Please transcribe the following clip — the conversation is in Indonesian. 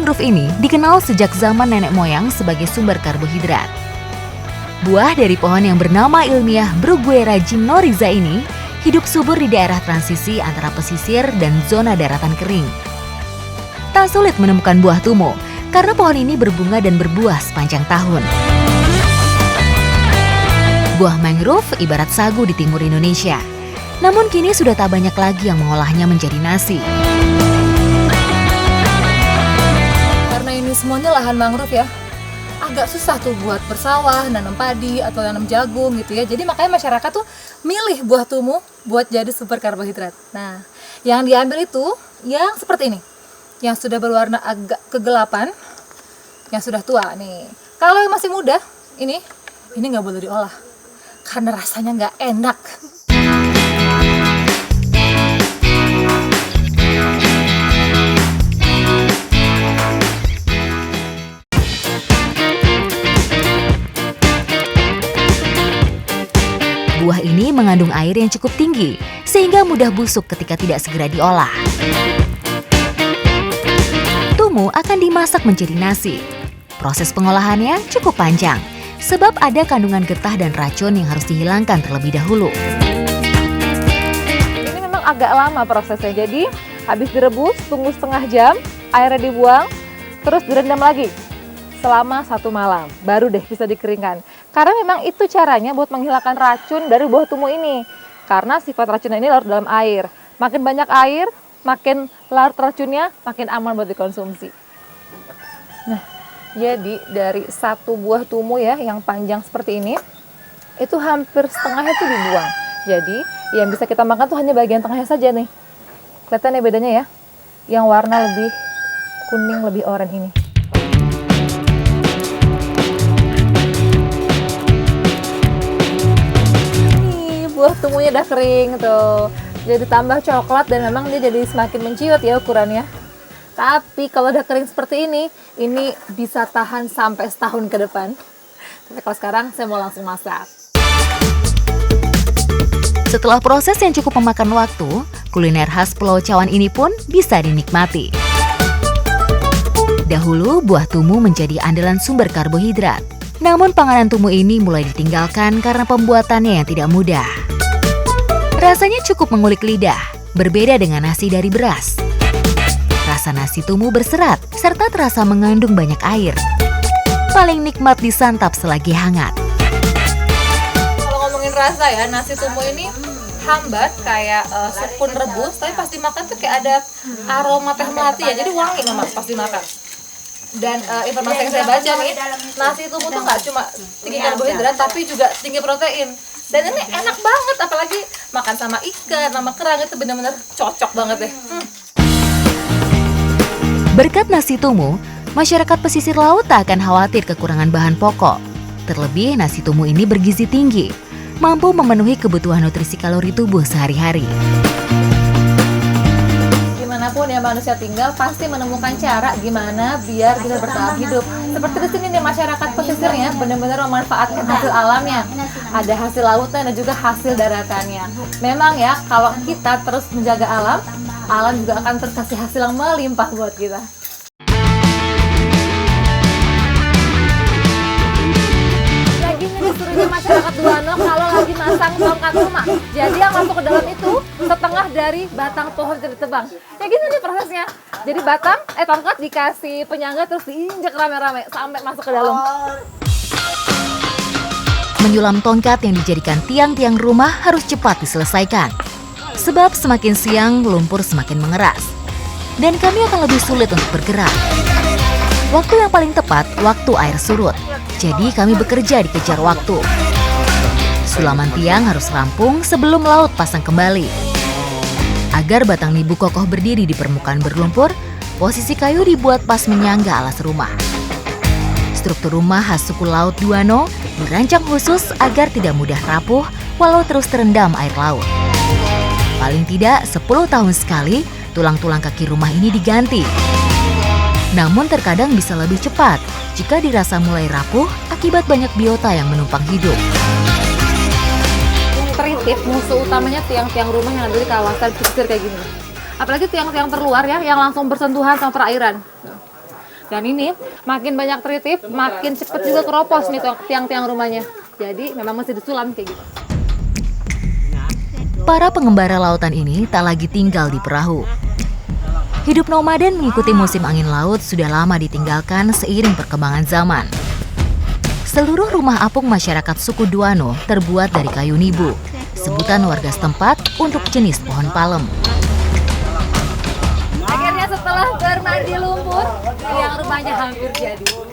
mangrove ini dikenal sejak zaman nenek moyang sebagai sumber karbohidrat. Buah dari pohon yang bernama ilmiah Bruguera gymnoriza ini hidup subur di daerah transisi antara pesisir dan zona daratan kering. Tak sulit menemukan buah tumo karena pohon ini berbunga dan berbuah sepanjang tahun. Buah mangrove ibarat sagu di timur Indonesia. Namun kini sudah tak banyak lagi yang mengolahnya menjadi nasi. Karena ini semuanya lahan mangrove ya, agak susah tuh buat bersawah, nanam padi atau nanam jagung gitu ya. Jadi makanya masyarakat tuh milih buah tumo buat jadi sumber karbohidrat. Nah, yang diambil itu yang seperti ini, yang sudah berwarna agak kegelapan, yang sudah tua nih. Kalau yang masih muda, ini nggak boleh diolah karena rasanya nggak enak. Buah ini mengandung air yang cukup tinggi, sehingga mudah busuk ketika tidak segera diolah. Tumo akan dimasak menjadi nasi. Proses pengolahannya cukup panjang, sebab ada kandungan getah dan racun yang harus dihilangkan terlebih dahulu. Ini memang agak lama prosesnya, jadi habis direbus, tunggu setengah jam, airnya dibuang, terus direndam lagi selama 1 malam, baru deh bisa dikeringkan. Karena memang itu caranya buat menghilangkan racun dari buah tumo ini. Karena sifat racunnya ini larut dalam air. Makin banyak air, makin larut racunnya, makin aman buat dikonsumsi. Nah, jadi dari 1 buah tumo ya, yang panjang seperti ini, itu hampir setengahnya itu dibuang. Jadi, yang bisa kita makan tuh hanya bagian tengahnya saja nih. Kelihatan ya bedanya ya? Yang warna lebih kuning, lebih oranye ini. Buah tumonya udah kering tuh, jadi tambah coklat dan memang dia jadi semakin menciut ya ukurannya. Tapi kalau udah kering seperti ini bisa tahan sampai setahun ke depan. Tapi kalau sekarang saya mau langsung masak. Setelah proses yang cukup memakan waktu, kuliner khas Pulau Cawan ini pun bisa dinikmati. Dahulu buah tumu menjadi andalan sumber karbohidrat. Namun panganan tumu ini mulai ditinggalkan karena pembuatannya yang tidak mudah. Rasanya cukup mengulik lidah, berbeda dengan nasi dari beras. Rasa nasi tumu berserat, serta terasa mengandung banyak air. Paling nikmat disantap selagi hangat. Kalau ngomongin rasa ya, nasi tumu ini hambar kayak sukun rebus, tapi pas dimakan tuh kayak ada aroma teh melati ya, jadi wangi memang pas dimakan. Dan informasi yang saya baca nih, nasi tumu tuh nggak cuma tinggi karbohidrat, tapi juga tinggi protein. Dan ini enak banget, apalagi makan sama ikan, sama kerang, itu benar-benar cocok banget deh. Berkat nasi tumu, masyarakat pesisir laut tak akan khawatir kekurangan bahan pokok. Terlebih nasi tumu ini bergizi tinggi, mampu memenuhi kebutuhan nutrisi kalori tubuh sehari-hari. Dimanapun ya manusia tinggal, pasti menemukan cara gimana biar bisa bertahan hidup. Seperti di sini nih, masyarakat pesisirnya benar-benar memanfaatkan hasil alamnya. Ada hasil lautnya dan juga hasil daratannya. Memang ya, kalau kita terus menjaga alam, alam juga akan terus kasih hasil yang melimpah buat kita. Lagi nih disuruhnya masyarakat Duano kalau lagi masang tongkat rumah. Jadi yang masuk ke dalam itu setengah dari batang pohon yang ditebang. Ya gini nih prosesnya. Jadi tongkat dikasih penyangga terus diinjak rame-rame sampai masuk ke dalam. Menyulam tongkat yang dijadikan tiang-tiang rumah harus cepat diselesaikan. Sebab semakin siang, lumpur semakin mengeras. Dan kami akan lebih sulit untuk bergerak. Waktu yang paling tepat, waktu air surut. Jadi kami bekerja dikejar waktu. Sulaman tiang harus rampung sebelum laut pasang kembali. Agar batang nibu kokoh berdiri di permukaan berlumpur, posisi kayu dibuat pas menyangga alas rumah. Struktur rumah khas suku laut Duano dirancang khusus agar tidak mudah rapuh walau terus terendam air laut. Paling tidak 10 tahun sekali, tulang-tulang kaki rumah ini diganti. Namun terkadang bisa lebih cepat jika dirasa mulai rapuh akibat banyak biota yang menumpang hidup. Terintif, musuh utamanya tiang-tiang rumah yang ada di kawasan pesisir kayak gini. Apalagi tiang-tiang terluar ya, yang langsung bersentuhan sama perairan. Dan ini makin banyak teritip, makin cepet juga keropos nih tiang-tiang rumahnya. Jadi memang mesti disulam kayak gitu. Para pengembara lautan ini tak lagi tinggal di perahu. Hidup nomaden mengikuti musim angin laut sudah lama ditinggalkan seiring perkembangan zaman. Seluruh rumah apung masyarakat suku Duano terbuat dari kayu nibu, sebutan warga setempat untuk jenis pohon palem. Akhirnya setelah bermain di lumpur, tiang rumahnya hampir jadi.